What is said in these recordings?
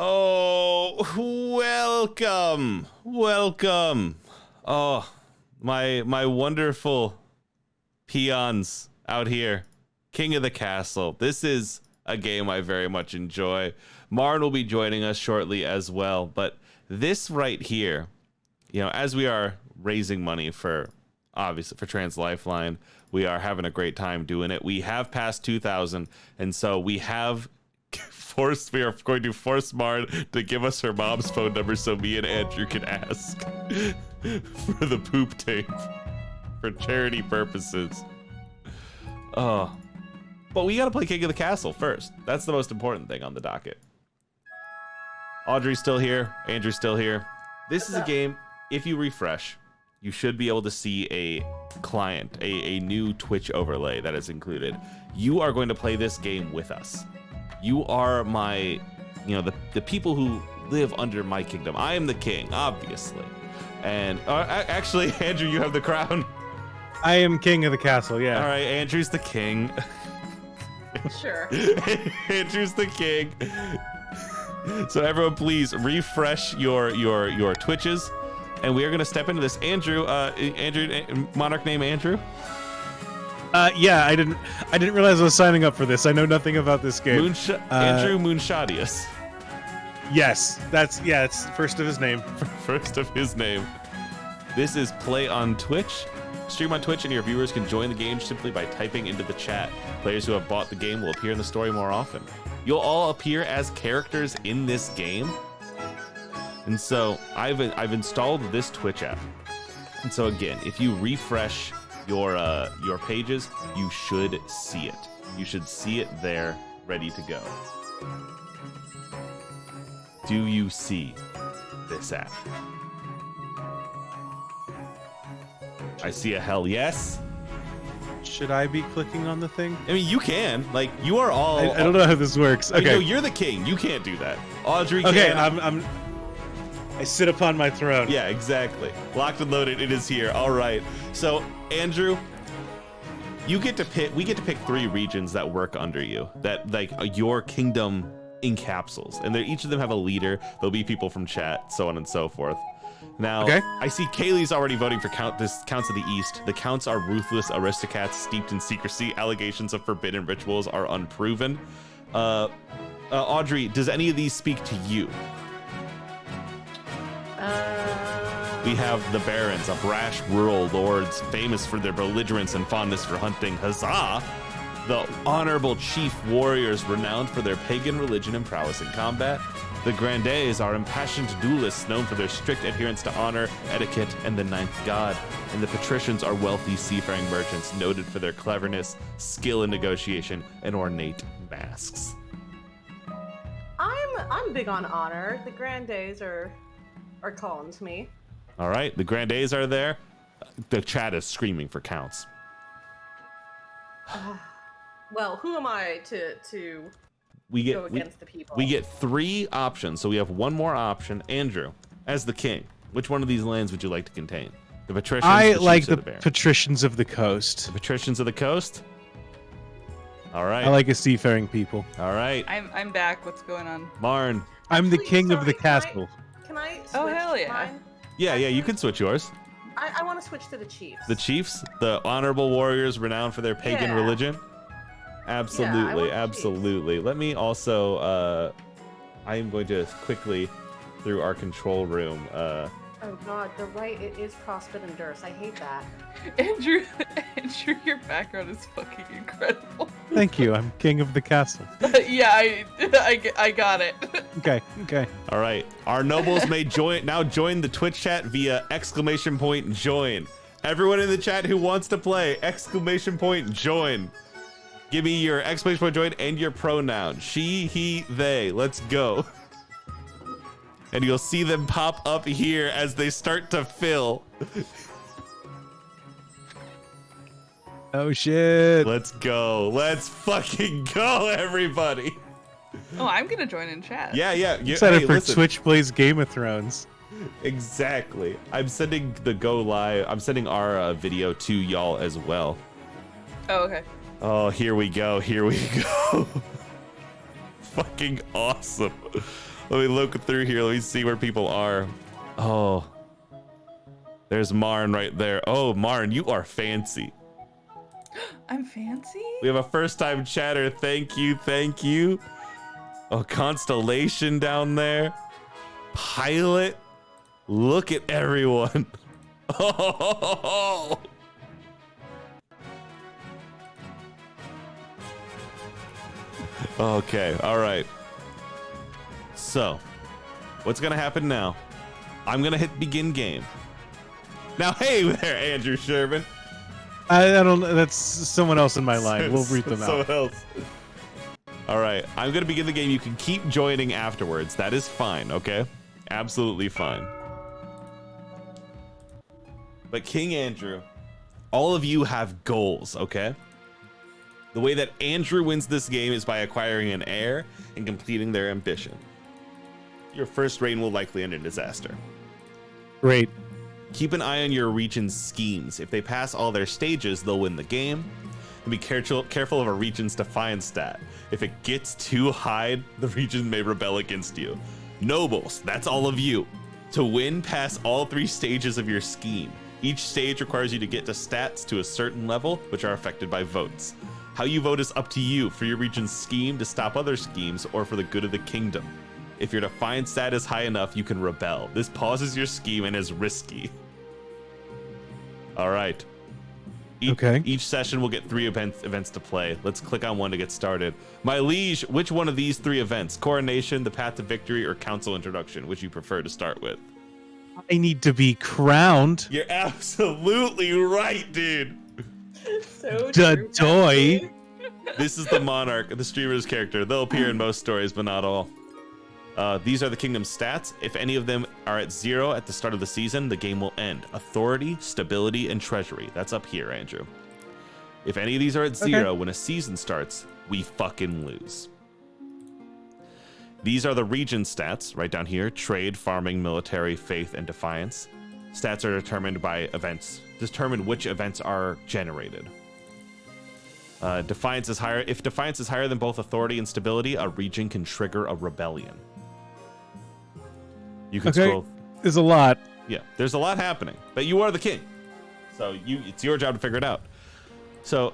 Oh, welcome. Oh, my wonderful peons out here. King of the Castle. This is a game I very much enjoy. Marn will be joining us shortly as well, but this right here, as we are raising money for Trans Lifeline, we are having a great time doing it. We have passed 2,000, and so we are going to force Marn to give us her mom's phone number so me and Andrew can ask for the poop tape for charity purposes. Oh, but we got to play King of the Castle first. That's the most important thing on the docket. Audrey's still here. Andrew's still here. This is a game, if you refresh, you should be able to see a client, a new Twitch overlay that is included. You are going to play this game with us. You are my, the people who live under my kingdom. I am the king, obviously. And actually, Andrew, you have the crown. I am king of the castle, yeah. All right, Andrew's the king. Sure. Andrew's the king. So everyone, please refresh your Twitches, and we are going to step into this. Andrew, Monarch name Andrew? Yeah, I didn't realize I was signing up for this. I know nothing about this game. Andrew Moonshotius. Yes, it's first of his name. First of his name. This is Play on Twitch. Stream on Twitch, and your viewers can join the game simply by typing into the chat. Players who have bought the game will appear in the story more often. You'll all appear as characters in this game. And so I've installed this Twitch app. And so again, if you refresh your pages, you should see it. You should see it there, ready to go. Do you see this app? I see a hell yes. Should I be clicking on the thing? I mean, you can. Like, you are all... I don't know how this works. Okay. No, you're the king. You can't do that. Audrey can. Okay, I sit upon my throne. Yeah, exactly. Locked and loaded. It is here. All right. So, Andrew, we get to pick 3 regions that work under you, that like your kingdom encapsulates, and each of them have a leader. There'll be people from chat, so on and so forth. Now, okay. I see Kaylee's already voting for Counts of the East. The Counts are ruthless aristocrats steeped in secrecy. Allegations of forbidden rituals are unproven. Audrey, does any of these speak to you? We have the Barons, a brash rural lords famous for their belligerence and fondness for hunting. Huzzah! The honorable chief warriors renowned for their pagan religion and prowess in combat. The Grandes are impassioned duelists known for their strict adherence to honor, etiquette, and the ninth god. And the Patricians are wealthy seafaring merchants noted for their cleverness, skill in negotiation, and ornate masks. I'm big on honor. The Grandes are calling to me. All right, the Grandes are there. The chat is screaming for Counts. Well, who am I to go against the people? We get 3 options, so we have one more option. Andrew, as the king, which one of these lands would you like to contain? The Patricians. I like the Patricians of the coast. The Patricians of the coast. All right. I like a seafaring people. All right. I'm back. What's going on? Marn. I'm the king of the castle. Can I switch Oh hell yeah. mine? Yeah, you can switch yours. I want to switch to the Chiefs. The Chiefs, the honorable warriors renowned for their pagan religion. Absolutely, absolutely. Let me also, I am going to quickly, through our control room. Oh god, the right, it is CrossFit and Durst. I hate that. Andrew, your background is fucking incredible. Thank you. I'm king of the castle. Yeah, I got it. Okay. All right, our nobles may join the Twitch chat via !join. Everyone in the chat who wants to play, !join. Give me your !join and your pronoun. She, he, they. Let's go. And you'll see them pop up here as they start to fill. Oh shit. Let's go. Let's fucking go, everybody. Oh, I'm gonna join in chat. Yeah. Excited for Twitch plays Game of Thrones. Exactly. I'm sending our video to y'all as well. Oh, okay. Oh, here we go. Fucking awesome. Let me look through here. Let me see where people are. Oh, there's Marn right there. Oh, Marn, you are fancy. I'm fancy? We have a first-time chatter. Thank you, thank you. Oh, Constellation down there. Pilot. Look at everyone. Oh. Okay, all right. So, what's gonna happen now? I'm gonna hit begin game. Now, hey there, Andrew Sherman. I don't. That's someone else in my line. We'll read them out. Someone else. All right, I'm gonna begin the game. You can keep joining afterwards. That is fine, okay? Absolutely fine. But King Andrew, all of you have goals, okay? The way that Andrew wins this game is by acquiring an heir and completing their ambition. Your first reign will likely end in disaster. Great. Keep an eye on your region's schemes. If they pass all their stages, they'll win the game. And be careful of a region's defiance stat. If it gets too high, the region may rebel against you. Nobles, that's all of you. To win, pass all 3 stages of your scheme. Each stage requires you to get to stats to a certain level, which are affected by votes. How you vote is up to you, for your region's scheme to stop other schemes or for the good of the kingdom. If your defiance stat is high enough, you can rebel. This pauses your scheme and is risky. All right. Each session will get 3 events to play. Let's click on one to get started. My liege, which one of these 3 events, Coronation, the Path to Victory, or Council Introduction, which you prefer to start with? I need to be crowned. You're absolutely right, dude. So Doy. This is the monarch, the streamer's character. They'll appear in most stories, but not all. These are the kingdom's stats. If any of them are at 0 at the start of the season, the game will end. Authority, stability, and treasury. That's up here, Andrew. If any of these are at 0 when a season starts, we fucking lose. These are the region stats right down here. Trade, farming, military, faith, and defiance. Stats are determined by events. Determine which events are generated. Defiance is higher. If defiance is higher than both authority and stability, a region can trigger a rebellion. You can scroll. There's a lot. Yeah, there's a lot happening, but you are the king, so it's your job to figure it out. So,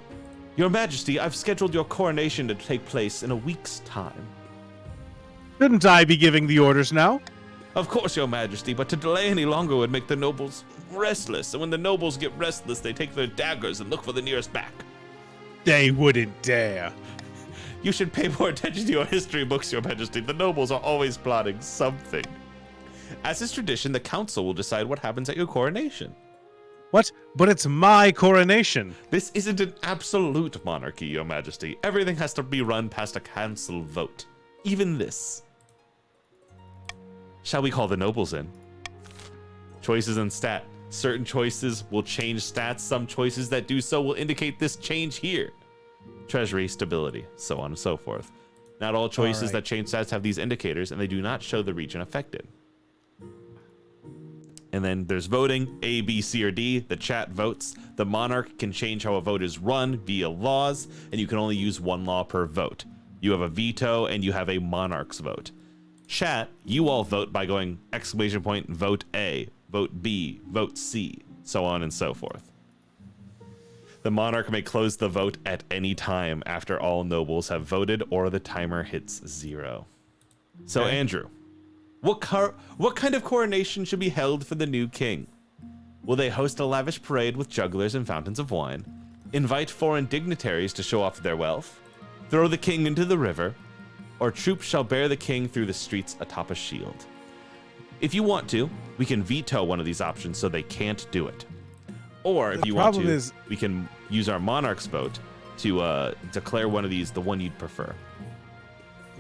Your Majesty, I've scheduled your coronation to take place in a week's time. Shouldn't I be giving the orders now? Of course, Your Majesty, but to delay any longer would make the nobles restless, and when the nobles get restless, they take their daggers and look for the nearest back. They wouldn't dare. You should pay more attention to your history books, Your Majesty. The nobles are always plotting something. As is tradition, the council will decide what happens at your coronation. What? But it's my coronation. This isn't an absolute monarchy, Your Majesty. Everything has to be run past a council vote. Even this. Shall we call the nobles in? Choices and stat. Certain choices will change stats. Some choices that do so will indicate this change here. Treasury, stability, so on and so forth. Not all choices that change stats have these indicators, and they do not show the region affected. And then there's voting, A, B, C, or D. The chat votes. The monarch can change how a vote is run via laws, and you can only use 1 law per vote. You have a veto, and you have a monarch's vote. Chat, you all vote by going ! Vote A, vote B, vote C, so on and so forth. The monarch may close the vote at any time after all nobles have voted or the timer hits 0. So Andrew, what kind of coronation should be held for the new king? Will they host a lavish parade with jugglers and fountains of wine? Invite foreign dignitaries to show off their wealth? Throw the king into the river? Or troops shall bear the king through the streets atop a shield? If you want to, we can veto one of these options so they can't do it. Or if you want to, we can use our monarch's vote to declare one of these the one you'd prefer.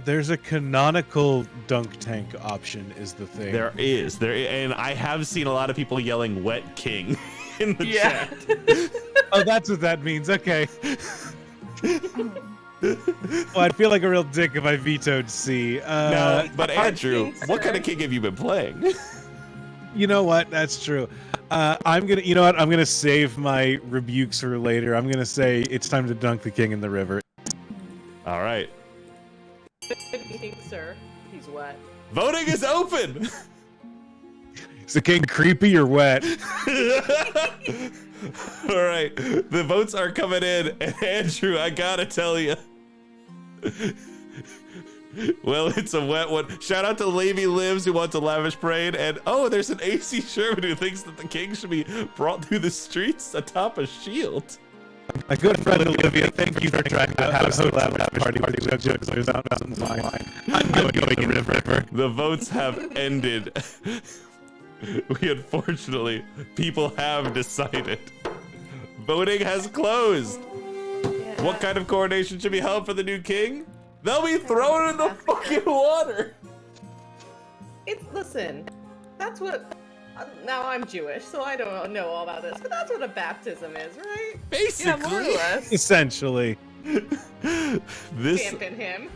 There's a canonical dunk tank option is the thing. There is. And I have seen a lot of people yelling wet king in the chat. Oh, that's what that means. Okay. Well, I'd feel like a real dick if I vetoed C. No, but Andrew, what kind of king have you been playing? You know what? That's true. I'm gonna save my rebukes for later. I'm gonna say it's time to dunk the king in the river. All right. Good evening, sir. He's wet. Voting is open. Is the king creepy or wet? All right, the votes are coming in, and Andrew, I gotta tell you. Well, it's a wet one. Shout out to Levy Lives who wants a lavish parade, and there's an AC Sherman who thinks that the king should be brought through the streets atop a shield. My good friend Olivia, thank you for trying to have a lavish party. There's mountains on mine. I'm going in the river. The votes have ended. People have decided. Voting has closed. Yeah. What kind of coronation should be held for the new king? They'll be thrown in the fucking water. Listen, that's what. Now I'm Jewish, so I don't know all about this, but that's what a baptism is, right? Basically, Yeah, more or less. Essentially. Champion him.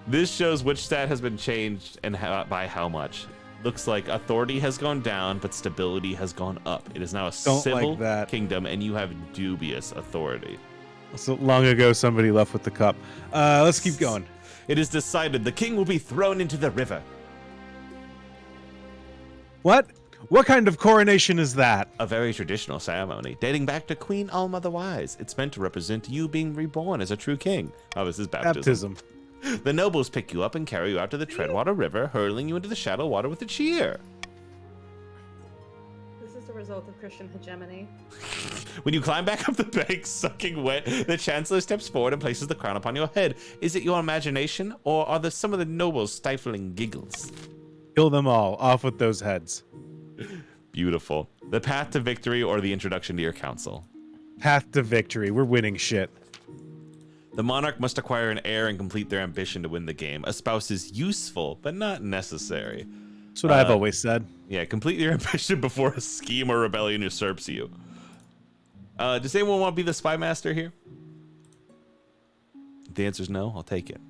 This shows which stat has been changed and by how much. Looks like authority has gone down, but stability has gone up. It is now a civil kingdom, and you have dubious authority. So long ago, somebody left with the cup. Let's keep going. It is decided the king will be thrown into the river. What? What kind of coronation is that? A very traditional ceremony dating back to Queen All-Mother Wise. It's meant to represent you being reborn as a true king. Oh, this is baptism. The nobles pick you up and carry you out to the Treadwater River, hurling you into the shallow water with a cheer. This is the result of Christian hegemony. When you climb back up the bank, sucking wet, the chancellor steps forward and places the crown upon your head. Is it your imagination, or are there some of the nobles stifling giggles? Kill them all. Off with those heads. Beautiful. The path to victory or the introduction to your council? Path to victory. We're winning shit. The monarch must acquire an heir and complete their ambition to win the game. A spouse is useful, but not necessary. That's what I've always said. Yeah, complete your ambition before a scheme or rebellion usurps you. Does anyone want to be the spy master here? If the answer's no, I'll take it.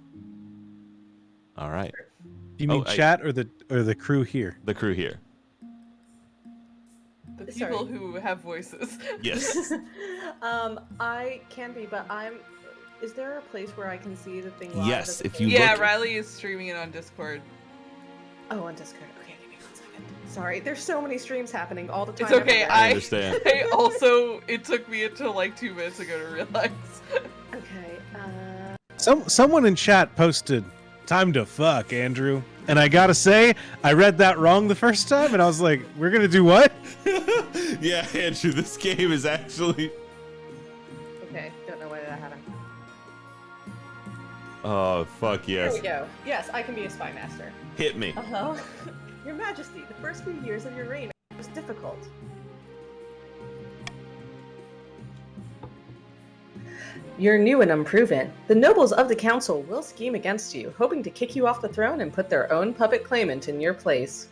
All right. Do you mean chat or the crew here? The crew here. The people who have voices. Yes. I can be, but is there a place where I can see the thing live? Yes, if you Yeah, look... Riley is streaming it on Discord. Oh, on Discord. Okay, give me 1 second. Sorry, there's so many streams happening all the time. It's okay. everywhere. I understand. I also, it took me until like 2 minutes ago to realize. Okay. Someone in chat posted, "Time to fuck, Andrew." And I gotta say, I read that wrong the first time, and I was like, "We're gonna do what?" Yeah, Andrew, this game is actually... Okay, don't know why that happened. Oh, fuck yes. There we go. Yes, I can be a spy master. Hit me. Uh-huh. Your Majesty, the first few years of your reign was difficult. You're new and unproven. The nobles of the council will scheme against you, hoping to kick you off the throne and put their own puppet claimant in your place.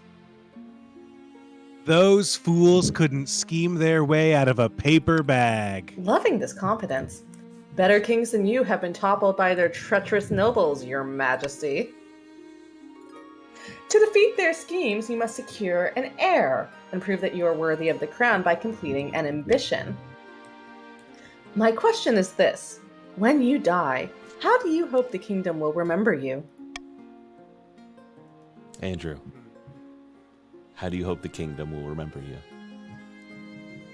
Those fools couldn't scheme their way out of a paper bag. Loving this confidence. Better kings than you have been toppled by their treacherous nobles, Your Majesty. To defeat their schemes, you must secure an heir and prove that you are worthy of the crown by completing an ambition. My question is this: when you die, how do you hope the kingdom will remember you? Andrew, how do you hope the kingdom will remember you?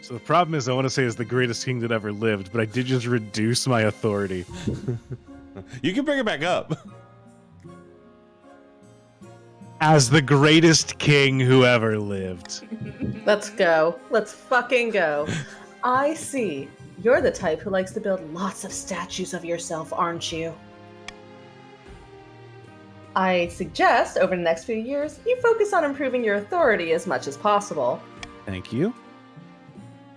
So the problem is, I want to say is the greatest king that ever lived, but I did just reduce my authority. You can bring it back up. As the greatest king who ever lived. Let's go. Let's fucking go. I see. You're the type who likes to build lots of statues of yourself, aren't you? I suggest, over the next few years, you focus on improving your authority as much as possible. Thank you.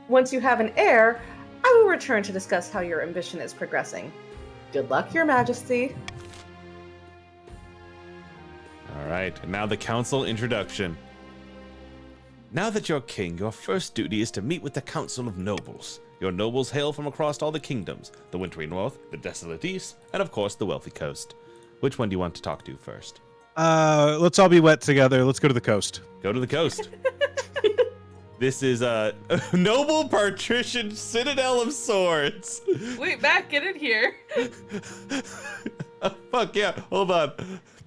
Once you have an heir, I will return to discuss how your ambition is progressing. Good luck, Your Majesty. All right, and now the council introduction. Now that you're king, your first duty is to meet with the council of nobles. Your nobles hail from across all the kingdoms, the wintry north, the desolate east, and of course the wealthy coast. Which one do you want to talk to first? Let's all be wet together. Let's go to the coast. Go to the coast. This is a noble patrician citadel of swords. Wait, Matt, get in here. Oh, fuck yeah, hold on.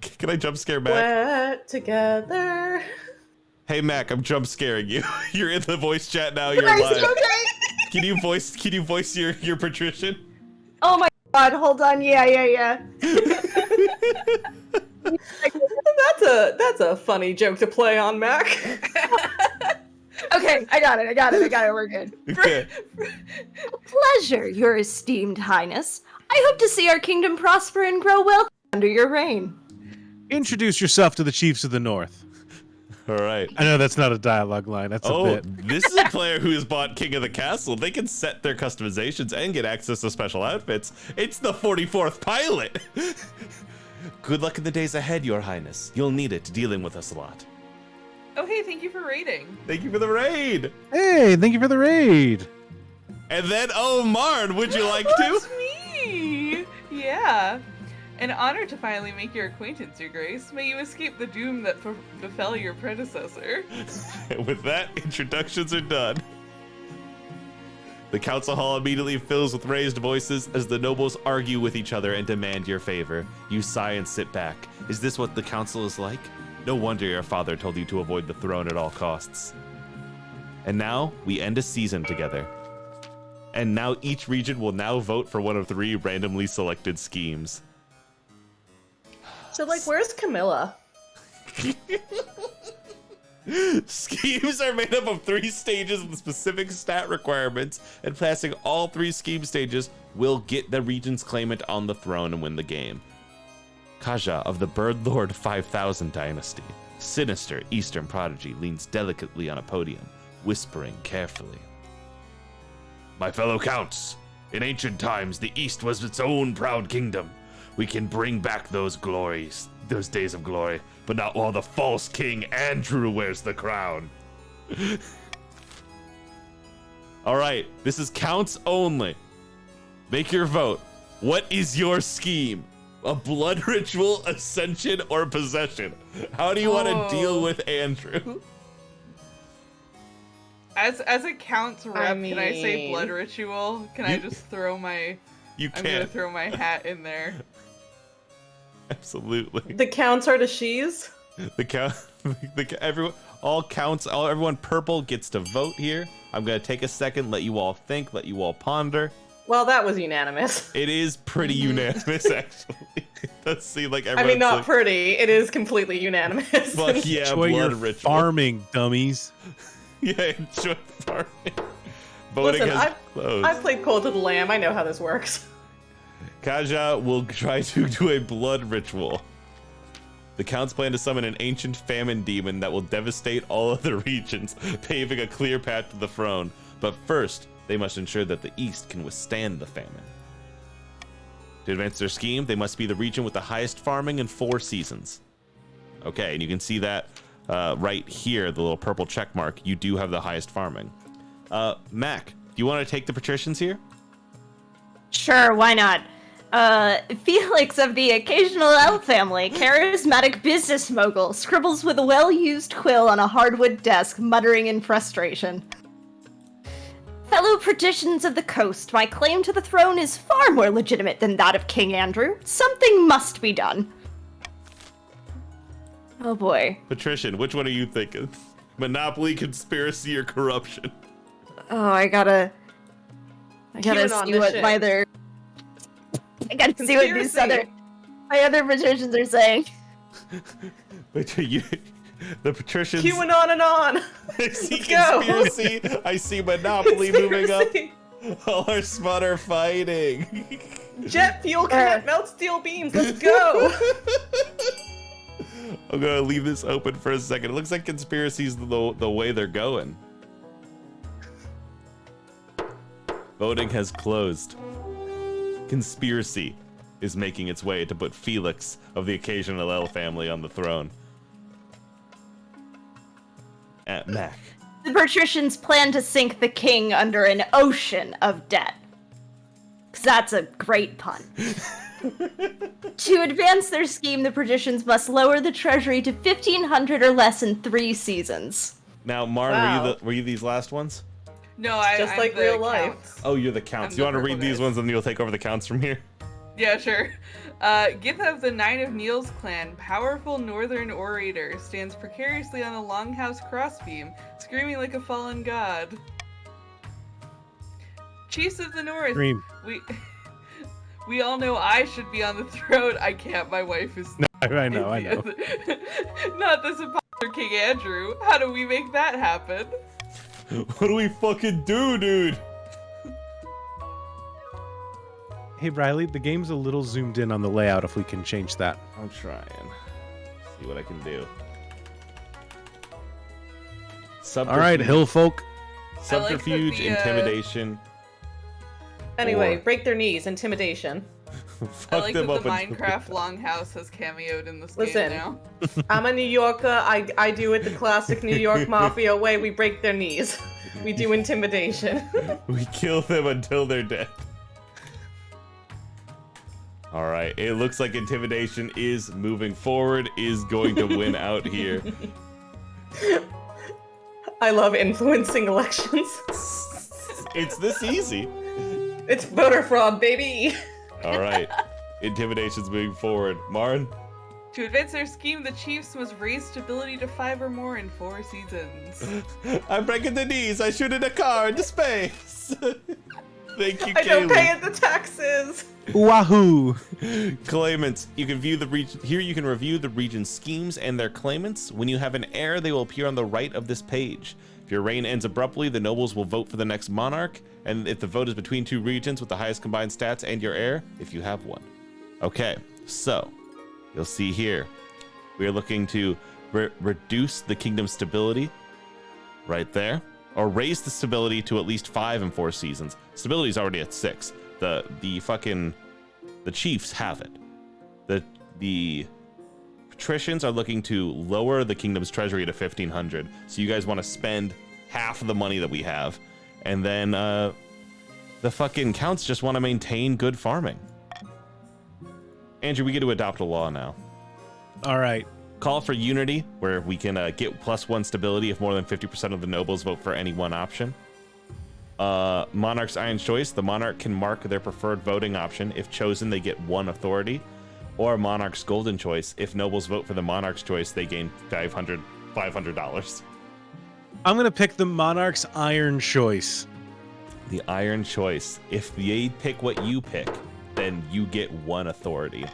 Can I jump scare Mac? Wet together. Hey Mac, I'm jump scaring you. You're in the voice chat now. You're live. Can you voice your patrician? Oh my god, hold on. Yeah. That's a funny joke to play on, Mac. Okay, I got it. We're good. Okay. Pleasure, your esteemed highness. I hope to see our kingdom prosper and grow well under your reign. Introduce yourself to the chiefs of the north. All right. I know that's not a dialogue line. That's a bit. This is a player who has bought King of the Castle. They can set their customizations and get access to special outfits. It's the 44th pilot. Good luck in the days ahead, Your Highness. You'll need it dealing with us a lot. Oh, hey, thank you for raiding. Thank you for the raid. Hey, thank you for the raid. And then, Marn, would you like That's to? me! Yeah. An honor to finally make your acquaintance, Your Grace. May you escape the doom that befell your predecessor. With that, introductions are done. The council hall immediately fills with raised voices as the nobles argue with each other and demand your favor. You sigh and sit back. Is this what the council is like? No wonder your father told you to avoid the throne at all costs. And now, we end a season together. And now each region will now vote for one of 3 randomly selected schemes. So, where's Camilla? Schemes are made up of 3 stages with specific stat requirements, and passing all 3 scheme stages will get the region's claimant on the throne and win the game. Kaja of the Bird Lord 5000 dynasty, sinister eastern prodigy, leans delicately on a podium, whispering carefully. My fellow counts, in ancient times the East was its own proud kingdom. We can bring back those days of glory, but not while the false king Andrew wears the crown. All right, this is counts only. Make your vote. What is your scheme? A blood ritual, ascension, or possession? How do you want to deal with Andrew? As a counts rep, can I say mean- blood ritual? Can I just throw my... You I'm gonna can't. throw my hat in there. Absolutely. The counts are the she's? The count, everyone purple gets to vote here. I'm gonna take a second, let you all think, let you all ponder. Well, that was unanimous. It is pretty unanimous, actually. It does seem like I everyone's mean, not like, pretty. It is completely unanimous. but yeah, Enjoy blood your ritual. farming, dummies. Yeah, enjoy farming. Voting Listen, has closed. I've played Cult of the Lamb. I know how this works. Kaja will try to do a blood ritual. The counts plan to summon an ancient famine demon that will devastate all other regions, paving a clear path to the throne. But first, they must ensure that the East can withstand the famine. To advance their scheme, they must be the region with the highest farming in 4 seasons. Okay, and you can see that right here, the little purple check mark. You do have the highest farming. Mac, do you want to take the patricians here? Sure, why not? Felix of the occasional elf family, charismatic business mogul, scribbles with a well-used quill on a hardwood desk, muttering in frustration. Fellow patricians of the coast, my claim to the throne is far more legitimate than that of King Andrew. Something must be done. Oh boy. Patrician, which one are you thinking? Monopoly, conspiracy, or corruption? Oh, I gotta QAnon see this what shit. my other... I gotta see what these Conspiracy. my other patricians are saying. The patricians. QAnon and on. I see Let's go. conspiracy. I see Monopoly moving up. Conspiracy. All our spot are fighting. Jet fuel can't melt steel beams. Let's go. I'm gonna leave this open for a second. It looks like conspiracy's the way they're going. Voting has closed. Conspiracy is making its way to put Felix of the occasional L family on the throne. At Mac. The patricians plan to sink the king under an ocean of debt. 'Cause that's a great pun. To advance their scheme, the patricians must lower the treasury to 1,500 or less in 3 seasons. Now, Marn, Wow. were you these last ones? No, Just I'm like the real life. counts. Oh, you're the counts. I'm You the want to read purple these guy. ones and you'll take over the counts from here? Yeah, sure. Gith of the Nine of Neils clan, powerful northern orator, stands precariously on a longhouse crossbeam, screaming like a fallen god. Chiefs of the North, Scream. we all know I should be on the throne. I can't. My wife is. I know. Not this imposter King Andrew. How do we make that happen? What do we fucking do, dude? Hey, Riley, the game's a little zoomed in on the layout if we can change that. I'm trying. See what I can do. All right, hill folk. Subterfuge, I like that intimidation. Anyway, Or- break their knees, intimidation. I like that the up and- Minecraft Longhouse has cameoed in this Listen. game now. I'm a New Yorker. I do it the classic New York Mafia way. We break their knees. We do intimidation. We kill them until they're dead. All right, it looks like intimidation is moving forward, is going to win out here. I love influencing elections. It's this easy. It's voter fraud, baby. All right, intimidation's moving forward. Marn? To advance their scheme, the Chiefs must raise stability to 5 or more in 4 seasons. I'm breaking the knees. I shoot in a car into space. Thank you, I don't pay Kaylee. it the taxes. Wahoo! Claimants. You can view the region here. You can review the region's schemes and their claimants. When you have an heir, they will appear on the right of this page. If your reign ends abruptly, the nobles will vote for the next monarch, and if the vote is between 2 regions with the highest combined stats and your heir, if you have one. Okay, so you'll see here we are looking to reduce the kingdom's stability right there, or raise the stability to at least 5 in 4 seasons. Stability is already at 6. The chiefs have it. The patricians are looking to lower the kingdom's treasury to 1,500. So you guys want to spend half of the money that we have, and then the fucking counts just want to maintain good farming. Andrew, we get to adopt a law now. All right. Call for unity, where we can get +1 stability if more than 50% of the nobles vote for any one option. Monarch's Iron Choice. The monarch can mark their preferred voting option. If chosen, they get 1 authority. Or Monarch's Golden Choice. If nobles vote for the monarch's choice, they gain $500. I'm going to pick the Monarch's Iron Choice. The Iron Choice. If they pick what you pick, then you get 1 authority.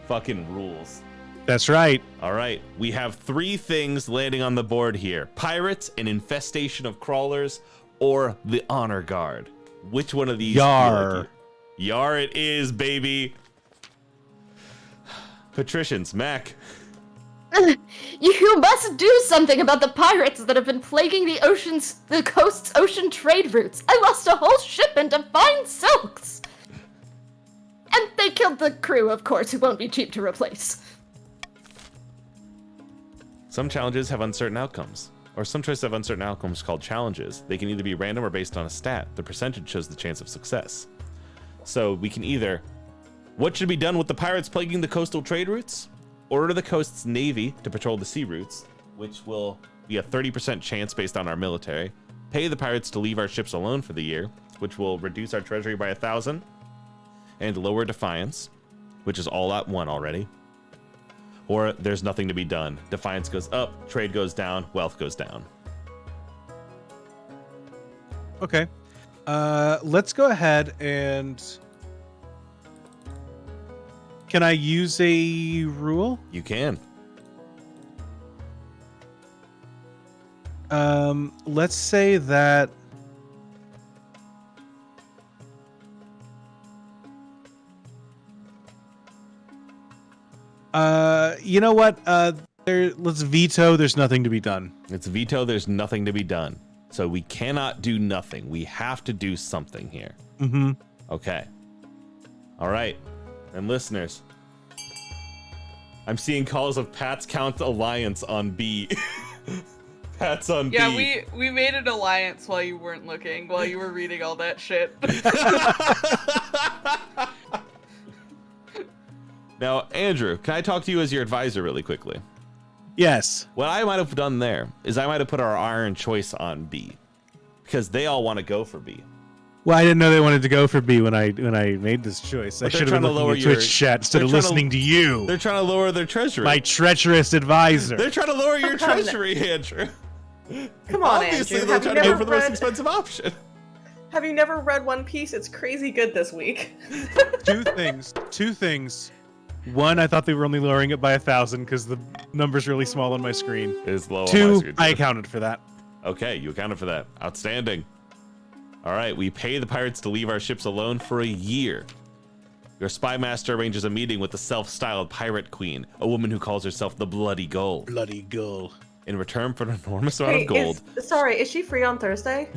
Fucking rules. That's right. All right, we have 3 things landing on the board here. Pirates, an infestation of crawlers, or the honor guard. Which one of these? Yar. Yar it is, baby. Patricians, Mac. You must do something about the pirates that have been plaguing the coast's ocean trade routes. I lost a whole shipment of fine silks. And they killed the crew, of course, who won't be cheap to replace. Some challenges have uncertain outcomes, or some choices have uncertain outcomes called challenges. They can either be random or based on a stat. The percentage shows the chance of success. So we can either, what should be done with the pirates plaguing the coastal trade routes? Order the coast's navy to patrol the sea routes, which will be a 30% chance based on our military. Pay the pirates to leave our ships alone for the year, which will reduce our treasury by 1,000. And lower defiance, which is all at 1 already. Or there's nothing to be done. Defiance goes up, trade goes down, wealth goes down. Okay. Let's go ahead and... Can I use a rule? You can. Let's say that... you know what? Let's veto. There's nothing to be done. It's veto, there's nothing to be done. So we cannot do nothing. We have to do something here. Mm-hmm. Okay. All right. And listeners, I'm seeing calls of Pat's Count Alliance on B. Pat's on Yeah, B. we made an alliance while you weren't looking, while you were reading all that shit. Now, Andrew, can I talk to you as your advisor really quickly? Yes. What I might have done there is I might have put our Iron Choice on B, because they all want to go for B. Well, I didn't know they wanted to go for B when I made this choice. I But they're should have trying been to looking lower at your- Twitch chat instead of they're trying to- listening to you, They're trying to lower their treasury. my treacherous advisor. They're trying to lower your Come on. treasury, Andrew. Come on, Obviously, Andrew. they're Have you trying to go never for the most read? expensive option. Have you never read One Piece? It's crazy good this week. Two things. One, I thought they were only lowering it by 1,000 because the number's really small on my screen. It's low on my Two, screen, I too. accounted for that. Okay, you accounted for that. Outstanding. All right, we pay the pirates to leave our ships alone for a year. Your spy master arranges a meeting with the self-styled pirate queen, a woman who calls herself the Bloody Gull. Bloody gull. In return for an enormous amount of gold, Is she free on Thursday?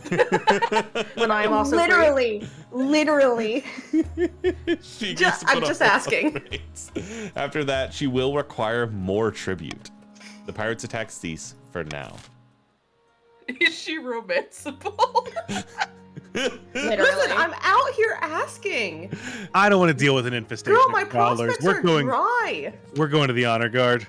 When I'm also Literally. she Ju- gets to I'm put just up asking. rates. After that, she will require more tribute. The pirates' attacks cease for now. Is she romanceable? Literally. Listen, I'm out here asking. I don't want to deal with an infestation Girl, my of crawlers. prospects are dry. We're going to the honor guard.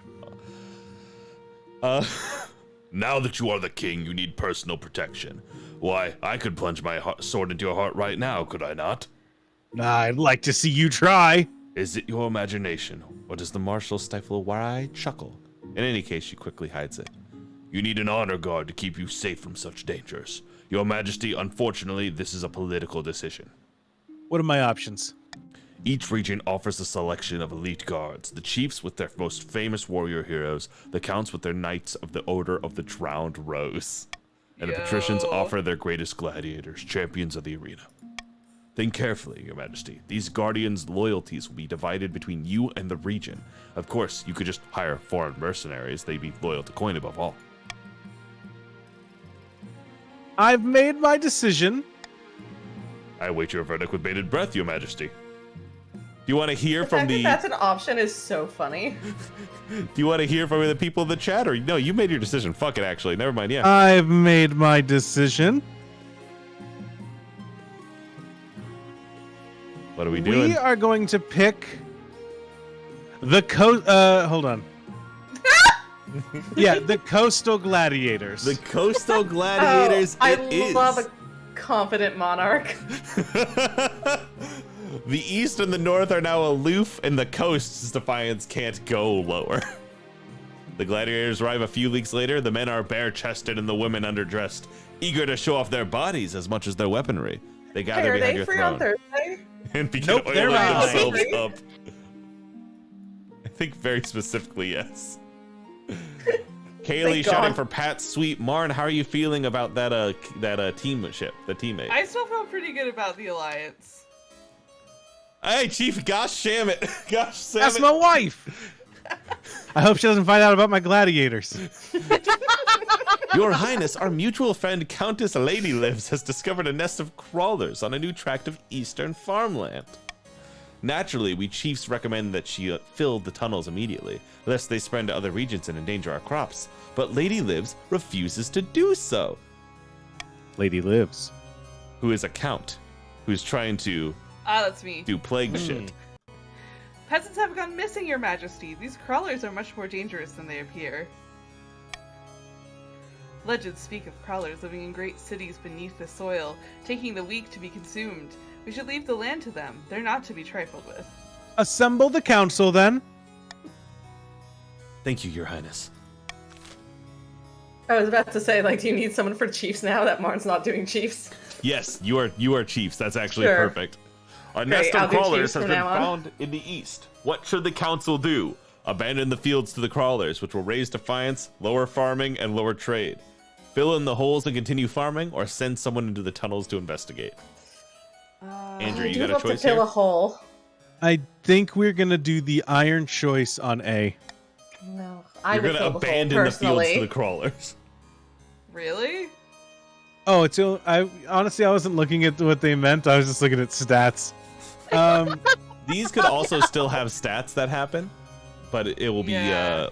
Now that you are the king, you need personal protection. Why, I could plunge my sword into your heart right now, could I not? I'd like to see you try. Is it your imagination, or does the marshal stifle a wry chuckle? In any case, she quickly hides it. You need an honor guard to keep you safe from such dangers. Your Majesty, unfortunately, this is a political decision. What are my options? Each region offers a selection of elite guards, the chiefs with their most famous warrior heroes, the counts with their knights of the Order of the Drowned Rose, and the patricians Yo. offer their greatest gladiators, champions of the arena. Think carefully, Your Majesty. These guardians' loyalties will be divided between you and the region. Of course, you could just hire foreign mercenaries. They'd be loyal to coin above all. I've made my decision. I await your verdict with bated breath, Your Majesty. Do you want to hear The from fact that the? that's an option is so funny. Do you want to hear from the people in the chat, or no? You made your decision. Fuck it. Actually, never mind. Yeah. I've made my decision. What are we doing? We are going to pick the hold on. Yeah, the coastal gladiators. The coastal gladiators. I it is. love a confident monarch. The east and the north are now aloof, and the coast's defiance can't go lower. The gladiators arrive a few weeks later. The men are bare-chested and the women underdressed, eager to show off their bodies as much as their weaponry. They gather Hey, are behind they your free throne on Thursday? and begin Nope, they're oiling not. themselves up. I think very specifically, yes. Kaylee Thank shouting God. for Pat Sweet. Marn, how are you feeling about that teamship, the teammate? I still feel pretty good about the alliance. Hey, Chief, gosh damn it. Gosh damn That's it. my wife. I hope she doesn't find out about my gladiators. Your Highness, our mutual friend Countess Lady Lives has discovered a nest of crawlers on a new tract of eastern farmland. Naturally, we chiefs recommend that she fill the tunnels immediately, lest they spread to other regions and endanger our crops. But Lady Lives refuses to do so. Lady lives. Who is a count, who's trying to Ah, that's me. do plague shit. Peasants have gone missing, Your Majesty. These crawlers are much more dangerous than they appear. Legends speak of crawlers living in great cities beneath the soil, taking the weak to be consumed. We should leave the land to them. They're not to be trifled with. Assemble the council then. Thank you, Your Highness. I was about to say, like, do you need someone for chiefs now that Marn's not doing chiefs? Yes, you are chiefs. That's actually Sure. perfect. A nest I'll of do crawlers chiefs has from been now on. found in the east. What should the council do? Abandon the fields to the crawlers, which will raise defiance, lower farming, and lower trade. Fill in the holes and continue farming, or send someone into the tunnels to investigate. Andrew, I you do got a love to choice fill here? a hole. I think we're gonna do the iron choice on A. No, I You're would gonna fill abandon the hole the fields personally. to the crawlers. Really? Oh, I honestly I wasn't looking at what they meant. I was just looking at stats. These could also still have stats that happen, but it will be Yeah.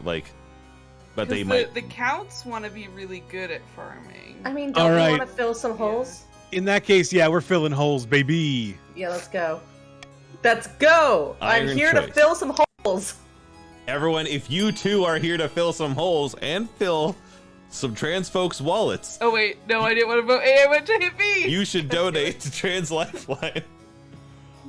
but they 'Cause might. the counts want to be really good at farming. I mean, All don't right. you want to fill some holes? In that case, yeah, we're filling holes, baby. Yeah, let's go. Let's go! I'm Iron here to choice. fill some holes. Everyone, if you too are here to fill some holes and fill some trans folks' wallets. Oh wait, no, I didn't want to vote A. I went to hit B. You should donate to Trans Lifeline.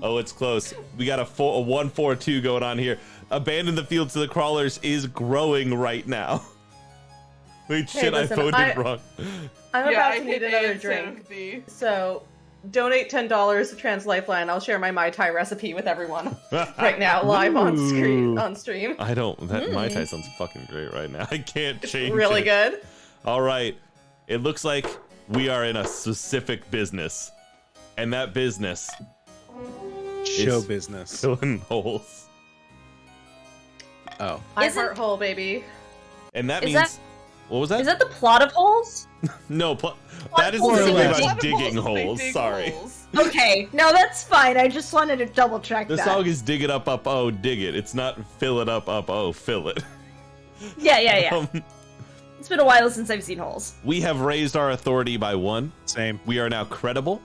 Oh, it's close. We got a 1-4-2 going on here. Abandon the field to the crawlers is growing right now. Wait, Hey, shit, listen, I voted wrong. I'm Yeah, about I to hit need A another instead drink. of B. So donate $10 to Trans Lifeline. I'll share my Mai Tai recipe with everyone right now, live on stream. I don't. That Mai Tai sounds fucking great right now. I can't change Really it. good. All right. It looks like we are in a specific business. And that business Show is business. filling holes. Oh. I Isn't- heart hole, baby. And that Is means. that- What was that? Is that the plot of holes? No, that is More the or thing less. about They digging holes. dig Sorry. holes. Okay, no, that's fine. I just wanted to double check The that. song is dig it up, oh, dig it. It's not fill it up, oh, fill it. Yeah. Um, It's been a while since I've seen holes. we have raised our authority by 1. Same. We are now credible.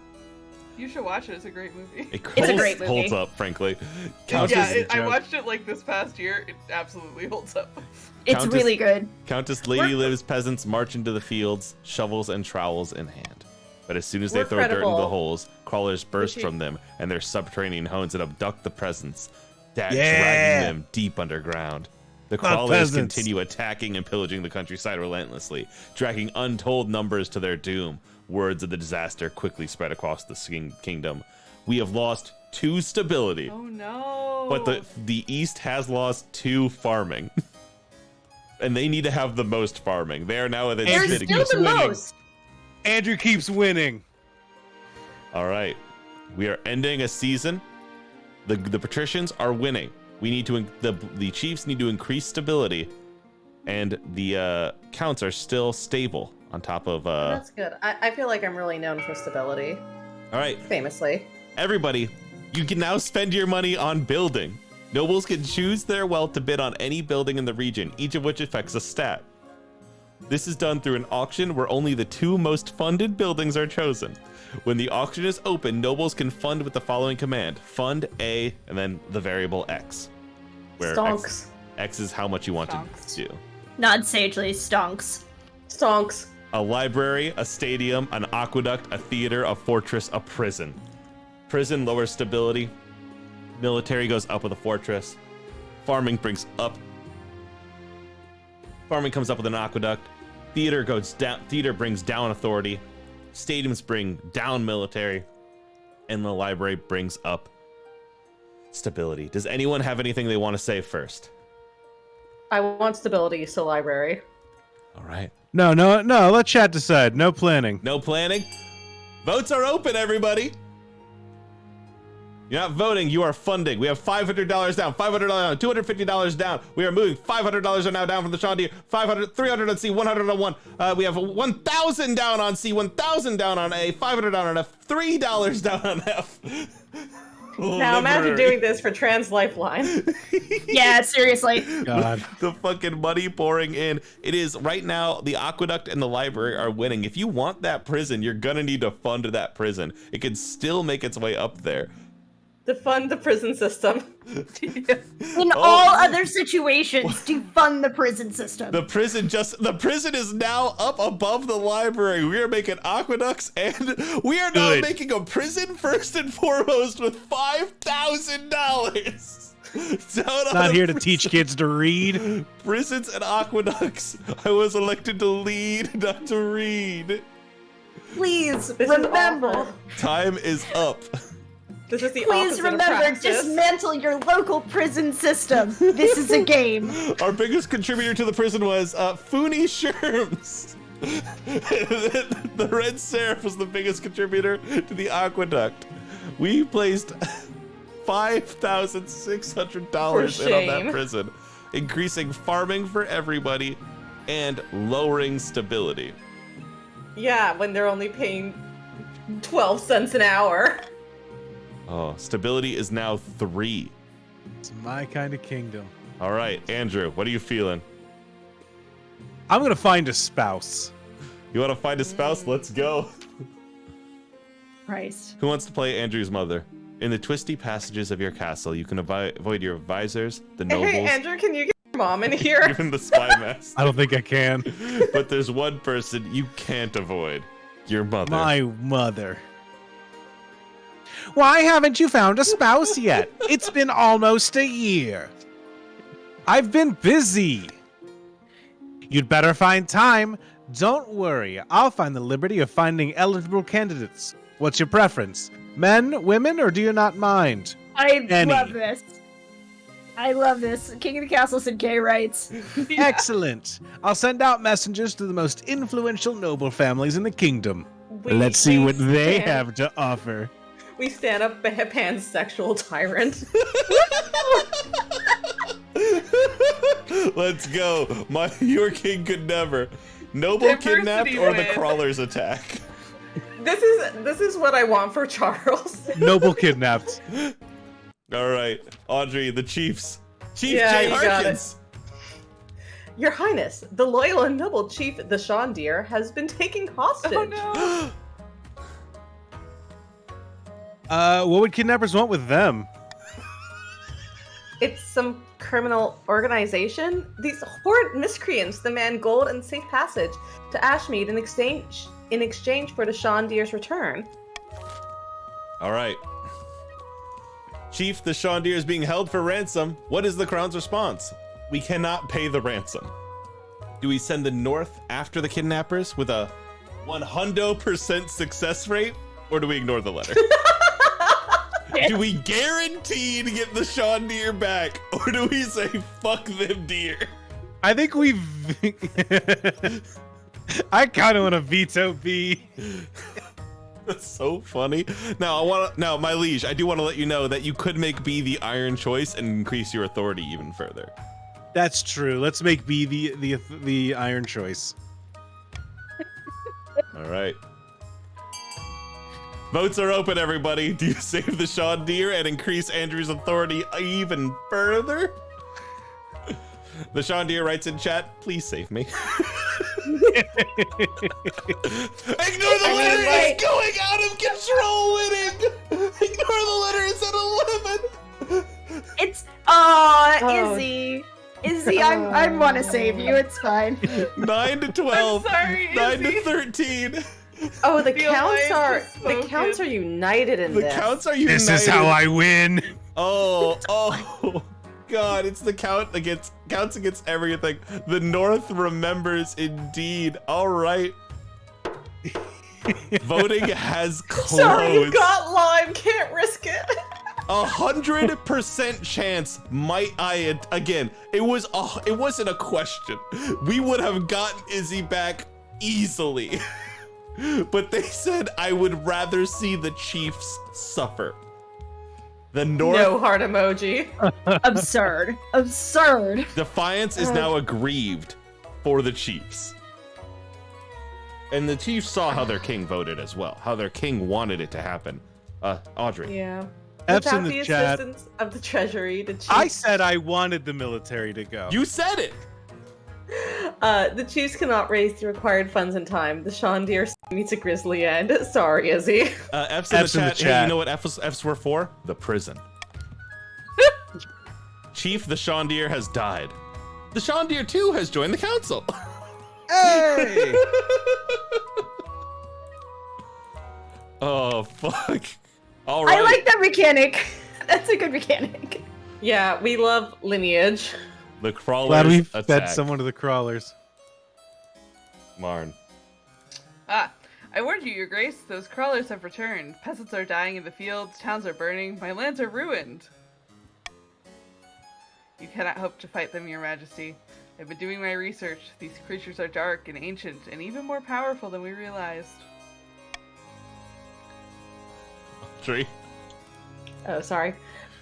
You should watch it. It's a great movie. It It's a holds- great movie. holds up, frankly. Yeah, Countess, I joke. watched it like this past year. It absolutely holds up. It's Countess- really good. Countess Lady Liv's peasants march into the fields, shovels and trowels in hand. But as soon as they We're throw dirt into the credible. holes, crawlers burst you- from them and their subterranean homes and abduct the peasants, dragging Yeah. them deep underground. The Not crawlers peasants. continue attacking and pillaging the countryside relentlessly, dragging untold numbers to their doom. Words of the disaster quickly spread across the kingdom. We have lost 2 stability, Oh no. but the East has lost 2 farming. And they need to have the most farming. They are now within There's spitting still the winning. most. Andrew keeps winning. All right, we are ending a season. The patricians are winning. We need to the chiefs need to increase stability, and the counts are still stable on top of. That's good. I feel like I'm really known for stability, All right, famously. everybody, you can now spend your money on building. Nobles can choose their wealth to bid on any building in the region, each of which affects a stat. This is done through an auction where only the 2 most funded buildings are chosen. When the auction is open, nobles can fund with the following command: fund A and then the variable X. Where Stonks. X is how much you want Stonks. to do. Nod sagely, stonks. Stonks. A library, a stadium, an aqueduct, a theater, a fortress, a prison. Prison lowers stability. Military goes up with a fortress. Farming brings up. Farming comes up with an aqueduct. Theater goes down. Theater brings down authority. Stadiums bring down military. And the library brings up stability. Does anyone have anything they want to say first? I want stability, so library. All right. No. Let chat decide. No planning. No planning. Votes are open, everybody. You're not voting, you are funding. We have $500 down, $500 down, $250 down. We are moving. $500 are now down from the Sean Deere. 500, $300 on C, 100 on 1. We have 1,000 down on C, 1,000 down on A, $500 down on F, $3 down on F. Now imagine doing this for Trans Lifeline. Yeah, seriously. God. The fucking money pouring in. It is right now, the aqueduct and the library are winning. If you want that prison, you're gonna need to fund that prison. It can still make its way up there. Defund the prison system. In all other situations, defund the prison system. The prison is now up above the library. We are making aqueducts, and we are now Good. making a prison first and foremost with $5,000. Not here to teach kids to read. Prisons and aqueducts. I was elected to lead, not to read. Please This is remember. awful. Time is up. This is the Please opposite remember, of praxis. dismantle your local prison system. This is a game. Our biggest contributor to the prison was Foony Sherms. The Red Seraph was the biggest contributor to the aqueduct. We placed $5,600 in on that shame. prison, increasing farming for everybody and lowering stability. Yeah, when they're only paying 12 cents an hour. Oh, stability is now 3. It's my kind of kingdom. All right, Andrew, what are you feeling? I'm gonna find a spouse. You want to find a spouse? Let's go. Christ. Who wants to play Andrew's mother? In the twisty passages of your castle, you can avoid your advisors, the nobles. Hey, Andrew, can you get mom in here. Even the spy master. I don't think I can. But there's one person you can't avoid. Your mother. My mother. Why haven't you found a spouse yet? It's been almost a year. I've been busy. You'd better find time. Don't worry. I'll find the liberty of finding eligible candidates. What's your preference? Men, women, or do you not mind? I Any. love this. I love this. King of the Castle said gay rights. Excellent. I'll send out messengers to the most influential noble families in the kingdom. Let's see We what they stand- have to offer. We stand up pansexual tyrant. Let's go. Your king could never. Noble Diversity kidnapped or the win. crawlers attack. This is what I want for Charles. Noble kidnapped. All right, Audrey, the chiefs. Chief Yeah, Jay you got Harkins. Your Highness, the loyal and noble chief, the Shondir, has been taken hostage. Oh no. What would kidnappers want with them? It's some criminal organization. These horrid miscreants demand gold and safe passage to Ashmead in exchange for the Shondir's return. All right. Chief, the Shondir is being held for ransom. What is the crown's response? We cannot pay the ransom. Do we send the North after the kidnappers with a 100% success rate, or do we ignore the letter? Do we guarantee to get the Shondir back, or do we say fuck them deer? I think we've. I kind of want to veto B. That's so funny. Now, my liege, I do want to let you know that you could make B the iron choice and increase your authority even further. That's true. Let's make B the iron choice. All right. Votes are open, everybody. Do you save the Shondir and increase Andrew's authority even further? The Shondir writes in chat, please save me. Ignore the letter, right. it's going out of control winning! Ignore the letter, it's at 11! It's Oh. Izzy. Izzy, I want to save you. It's fine. 9 to 12. I'm sorry, 9 to Izzy. 13. Oh, the The counts alliance are has spoken. united in The this. counts are united. This is how I win. Oh, God, it's the counts against everything. The North remembers indeed. All right. Voting has closed. Sorry, you got Lime. Can't risk it. 100% chance again, it wasn't a question. We would have gotten Izzy back easily. But they said I would rather see the Chiefs suffer. The North No heart emoji. Absurd. Absurd. Defiance is now aggrieved for the Chiefs. And the Chiefs saw how their king voted as well, how their king wanted it to happen. Audrey. Yeah. F's Without in the the chat. assistance of the Treasury, the Chiefs, I said I wanted the military to go. You said it! the Chiefs cannot raise the required funds in time. The Shondir meets a grisly end. Sorry, Izzy. F's in the chat. Hey, you know what F's were for? The prison. Chief, the Shondir has died. The Shondir too has joined the council. Hey! Oh, fuck. All right. I like that mechanic. That's a good mechanic. Yeah, we love lineage. The crawlers Glad we attack. fed someone to the crawlers. Marn. I warned you, Your Grace. Those crawlers have returned. Peasants are dying in the fields. Towns are burning. My lands are ruined. You cannot hope to fight them, Your Majesty. I've been doing my research. These creatures are dark and ancient, and even more powerful than we realized. Tree. Oh, sorry.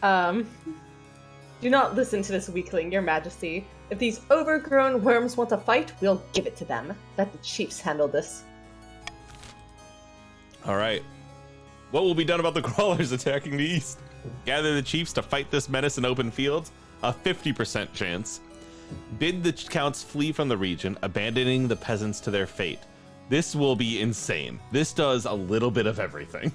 Do not listen to this weakling, Your Majesty. If these overgrown worms want to fight, we'll give it to them. Let the Chiefs handle this. All right. What will be done about the crawlers attacking the east? Gather the chiefs to fight this menace in open fields. A 50% chance. Bid the counts flee from the region, abandoning the peasants to their fate. This will be insane. This does a little bit of everything.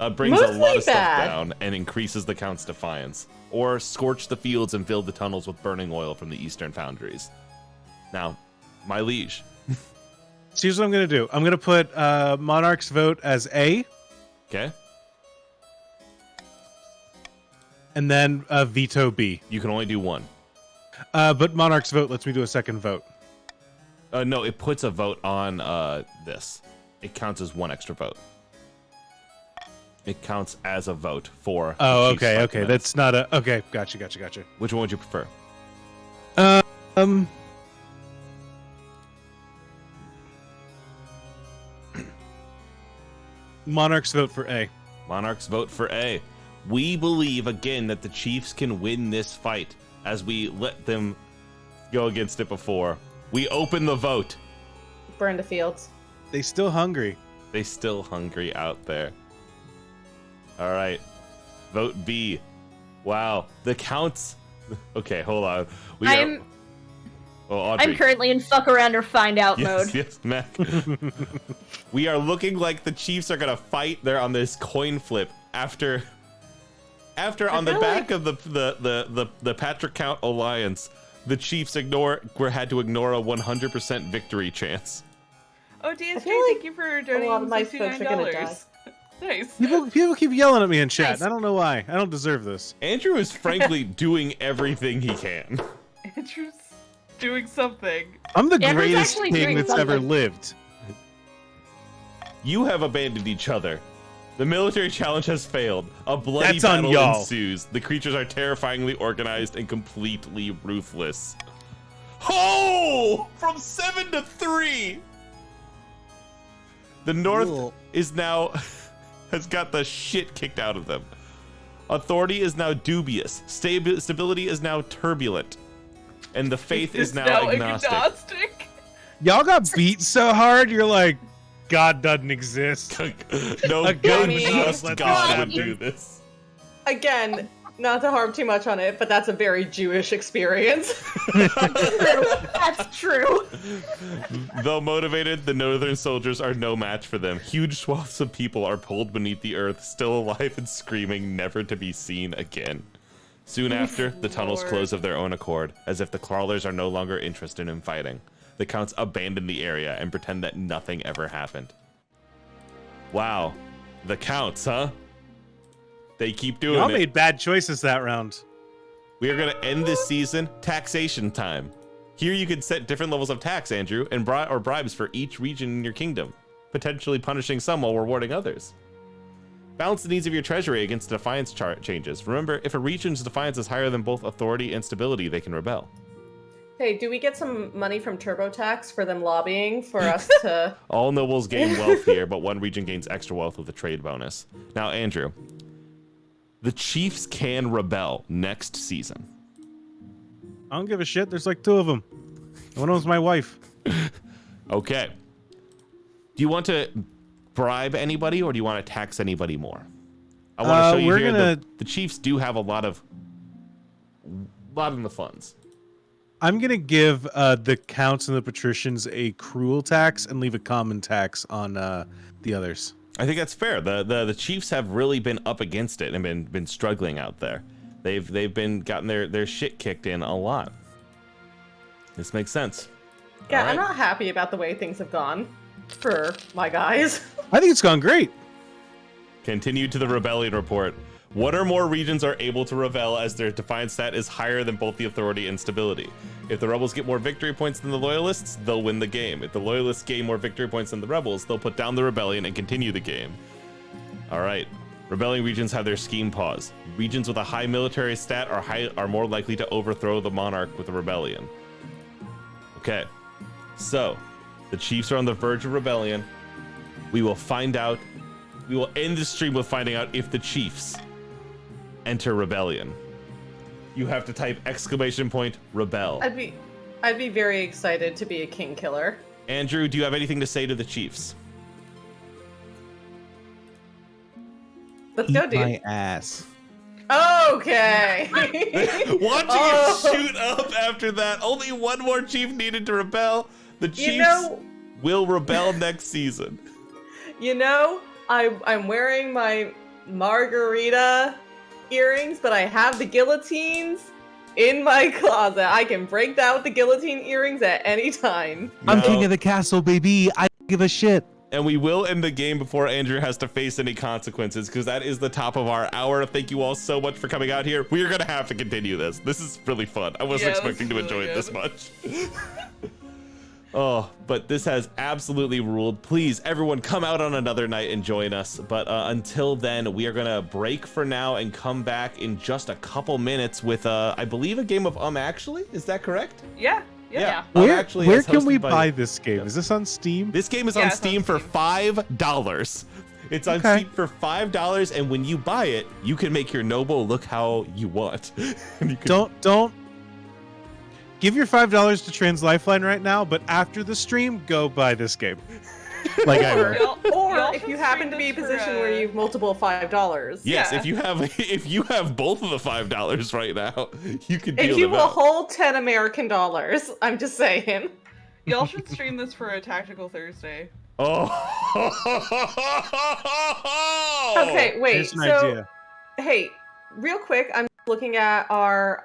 brings a lot Mostly of stuff bad. down and increases the Count's defiance. Or scorch the fields and fill the tunnels with burning oil from the eastern foundries. Now, my liege. So here's what I'm going to do. I'm going to put Monarch's vote as A, Okay? and then veto B. You can only do one. But Monarch's vote lets me do a second vote. No, it puts a vote on this. It counts as one extra vote. It counts as a vote for. Oh, the Chiefs' okay, fight okay. commence. That's not a. Okay, gotcha. Which one would you prefer? Monarch's vote for A. Monarchs vote for A. We believe again that the Chiefs can win this fight as we let them go against it before. We open the vote. Burn the fields. They still hungry. They still hungry out there. All right. Vote B. Wow. The counts. Okay, hold on. I'm Audrey. I'm currently in fuck around or find out Yes, mode. yes, Mac. We are looking like the Chiefs are gonna fight there on this coin flip after on the feel back of the Patrick Count Alliance, the Chiefs had to ignore a 100% victory chance. Oh, DSJ, feel like thank you for a donating lot of my folks are gonna die. $69. Nice. People keep yelling at me in chat. Nice. I don't know why. I don't deserve this. Andrew is frankly doing everything he can. Andrew's doing something. I'm the Amber's greatest actually king doing that's ever something. lived. You have abandoned each other. The military challenge has failed. A bloody That's on battle y'all. ensues. The creatures are terrifyingly organized and completely ruthless. Oh! From 7 to 3! The North Cool. is now has got the shit kicked out of them. Authority is now dubious. Stability is now turbulent. And the faith is It's now agnostic. agnostic. Y'all got beat so hard, you're like, God doesn't exist. No A God, good just let God this would happen. do this. Again, not to harp too much on it, but that's a very Jewish experience. That's true. Though motivated, the northern soldiers are no match for them. Huge swaths of people are pulled beneath the earth, still alive and screaming, never to be seen again. Soon after, the tunnels Lord. close of their own accord, as if the crawlers are no longer interested in fighting. The counts abandon the area and pretend that nothing ever happened. Wow. The counts, huh? They keep doing Y'all it. made bad choices that round. We are going to end this season taxation time. Here you can set different levels of tax, Andrew, and or bribes for each region in your kingdom, potentially punishing some while rewarding others. Balance the needs of your treasury against the defiance changes. Remember, if a region's defiance is higher than both authority and stability, they can rebel. Hey, do we get some money from TurboTax for them lobbying for us to... All nobles gain wealth here, but one region gains extra wealth with a trade bonus. Now, Andrew, the Chiefs can rebel next season. I don't give a shit. There's like 2 of them. One of them's my wife. Okay. Do you want to bribe anybody, or do you want to tax anybody more? I want to show you we're here gonna- the Chiefs do have a lot in the funds. I'm gonna give the counts and the patricians a cruel tax and leave a common tax on the others. I think that's fair. The Chiefs have really been up against it and been struggling out there. They've been gotten their shit kicked in a lot. This makes sense. Yeah, All right. I'm not happy about the way things have gone for my guys. I think it's gone great. Continue to the rebellion report. One or more regions are able to rebel as their defiance stat is higher than both the authority and stability. If the rebels get more victory points than the loyalists, they'll win the game. If the loyalists gain more victory points than the rebels, they'll put down the rebellion and continue the game. All right. Rebelling regions have their scheme pause. Regions with a high military stat are more likely to overthrow the monarch with a rebellion. Okay. So, the Chiefs are on the verge of rebellion. We will find out. We will end the stream with finding out if the Chiefs enter rebellion. You have to type !rebel. I'd be very excited to be a king killer. Andrew, do you have anything to say to the Chiefs? Let's go, Eat dude. my ass. Okay. Watching Oh. it shoot up after that. Only one more chief needed to rebel. The Chiefs know- will rebel next season. You know, I'm wearing my margarita earrings, but I have the guillotines in my closet. I can break that with the guillotine earrings at any time. I'm king of the castle, baby. I don't give a shit. And we will end the game before Andrew has to face any consequences, because that is the top of our hour. Thank you all so much for coming out here. We are going to have to continue this. This is really fun. I wasn't expecting to enjoy it this much. Oh, but this has absolutely ruled. Please, everyone, come out on another night and join us. But until then, we are going to break for now and come back in just a couple minutes with, I believe, a game of Actually. Is that correct? Yeah. Where can we buy this game? Is this on Steam? This game is on Steam for $5. It's on Steam for $5, and when you buy it, you can make your noble look how you want. And you can... Don't give your $5 to Trans Lifeline right now, but after the stream, go buy this game. Like I will. Or if you happen to be in a position where you have multiple $5. Yes, if you have both of the $5 right now, you can deal If you them will out. hold 10 American dollars, I'm just saying. Y'all should stream this for a Tactical Thursday. Oh. Okay, wait. Here's an idea. Hey, real quick, I'm looking at our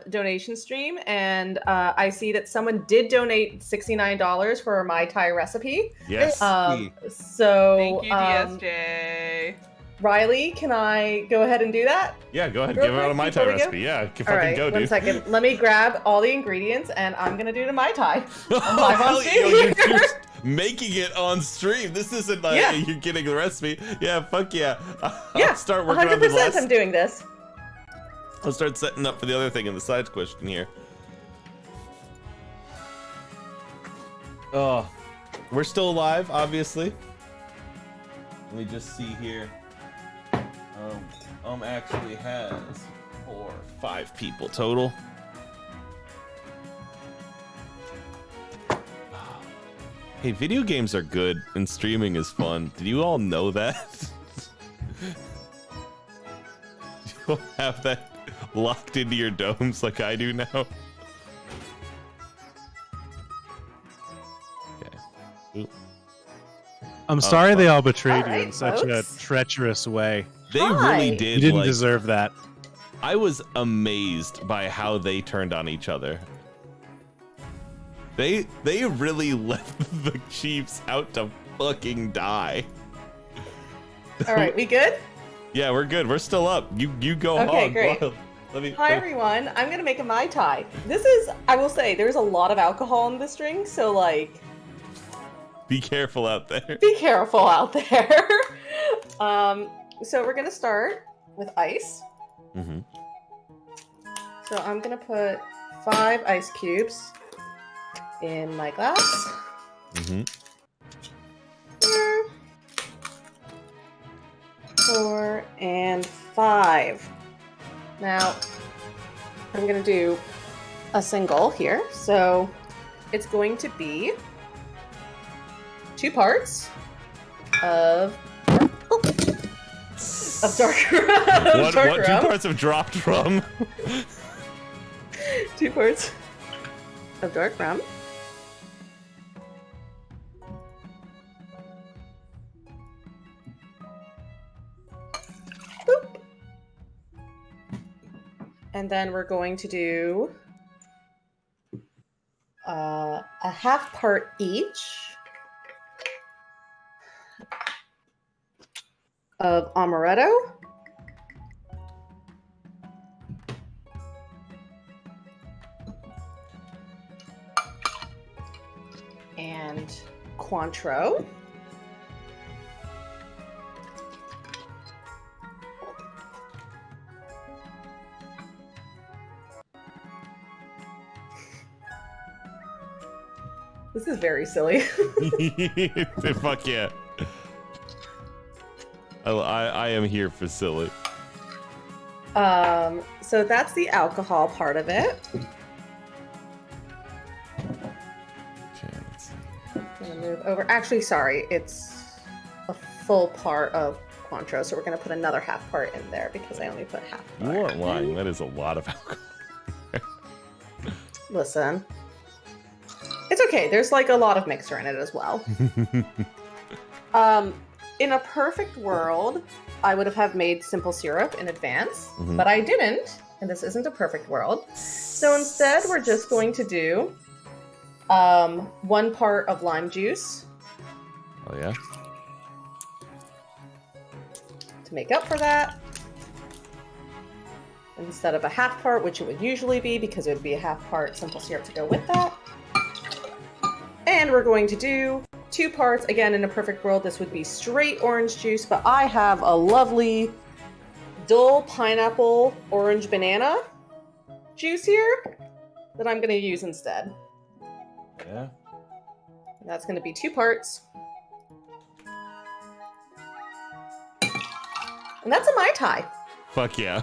donation stream, and I see that someone did donate $69 for a Mai Tai recipe. Yes. So Thank you, DSJ. Riley, can I go ahead and do that? Yeah, go ahead. Real Give out a quick Mai Tai before we go? recipe. Yeah, fucking All right, go, dude. 1 second. Let me grab all the ingredients, and I'm gonna do the Mai Tai. Oh, live on hell, stream you're here. just making it on stream. This isn't like you're getting the recipe. Yeah, fuck yeah. I'll start working on the 100% last. I'm doing this. I'll start setting up for the other thing in the side question here. Oh, we're still alive, obviously. Let me just see here. Actually has 5 people total. Hey, video games are good and streaming is fun. Did you all know that? You all have that locked into your domes like I do now? Okay. Oop. I'm sorry they all betrayed All you right, in such folks. a treacherous way. They Hi. really did. You didn't like, deserve that. I was amazed by how they turned on each other. They really left the Chiefs out to fucking die. All right, we good? Yeah, we're good. We're still up. You go Okay, hog great. wild. Hi everyone, I'm gonna make a Mai Tai. This is, I will say, there's a lot of alcohol in this drink, so like, Be careful out there. be careful out there. So we're gonna start with ice. Mm-hmm. So I'm gonna put 5 ice cubes in my glass. Mm-hmm. 4 and 5. Now, I'm gonna do a single here. So it's going to be 2 parts of dark rum. What 2 parts of dropped rum? 2 parts of dark rum. Boop. And then we're going to do a half part each of amaretto. And Cointreau. This is very silly. Fuck yeah. I am here for silly. So that's the alcohol part of it. Okay, let's see. I'm gonna move over. Actually, sorry, it's a full part of Cointreau, so we're gonna put another half part in there because I only put half. You aren't lying. That is a lot of alcohol. Listen, it's okay. There's like a lot of mixer in it as well. in a perfect world, I would have made simple syrup in advance, Mhm. but I didn't, and this isn't a perfect world. So instead, we're just going to do 1 part of lime juice Oh yeah. to make up for that. Instead of a half part, which it would usually be, because it would be a half part simple syrup to go with that. And we're going to do 2 parts. Again, in a perfect world, this would be straight orange juice, but I have a lovely dull pineapple orange banana juice here that I'm going to use instead. Yeah. And that's going to be 2 parts. And that's a Mai Tai. Fuck yeah.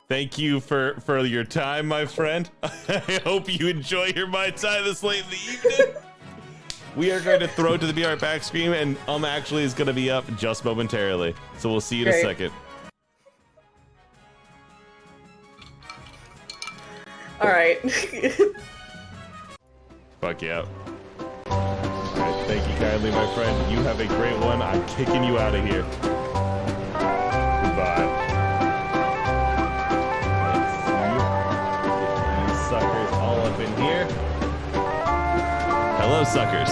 Thank you for your time, my friend. I hope you enjoy your Mai Tai this late in the evening. We are going to throw to the Be Right Back screen, and actually is going to be up just momentarily. So we'll see you in a Great. second. All right. Fuck yeah. All right, thank you kindly, my friend. You have a great one. I'm kicking you out of here. Goodbye. Let's see. Get these suckers all up in here. Hello, suckers.